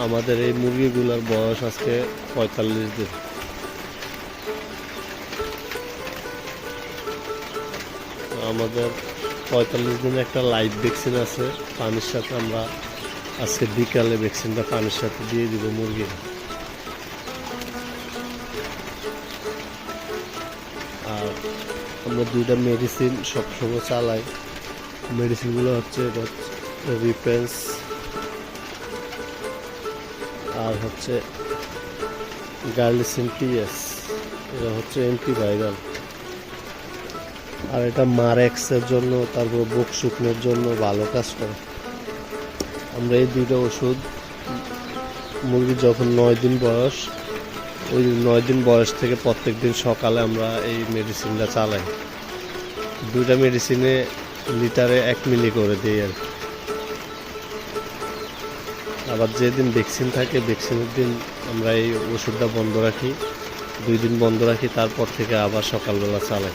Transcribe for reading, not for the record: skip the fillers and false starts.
আমাদের এই মুরগিগুলোর বয়স আজকে 45 দিন। আমাদের 45 দিনে একটা লাইভ ভ্যাকসিন আছে পানির সাথে। আমরা আজকে বিকালে ভ্যাকসিনটা পানির সাথে দিয়ে দিব মুরগি। আর আমরা দুইটা মেডিসিন সবসময় চালাই। মেডিসিনগুলো হচ্ছে রিপেন্স আর হচ্ছে গার্লিসিন টিএস, এটা হচ্ছে অ্যান্টিভাইরাল। আর এটা মারেক্সের জন্য, তারপর বুক শুকনোর জন্য ভালো কাজ করে। আমরা এই দুইটা ওষুধ মুরগি যখন 9 দিন বয়স, ওই 9 দিন বয়স থেকে প্রত্যেক দিন সকালে আমরা এই মেডিসিনটা চালাই। দুইটা মেডিসিনে লিটারে 1 মিলি করে দিই আর কি। আবার যেদিন ভ্যাকসিন থাকে ভ্যাকসিনের দিন আমরা এই ওষুধটা বন্ধ রাখি, 2 দিন বন্ধ রাখি, তারপর থেকে আবার সকালবেলা চালাই।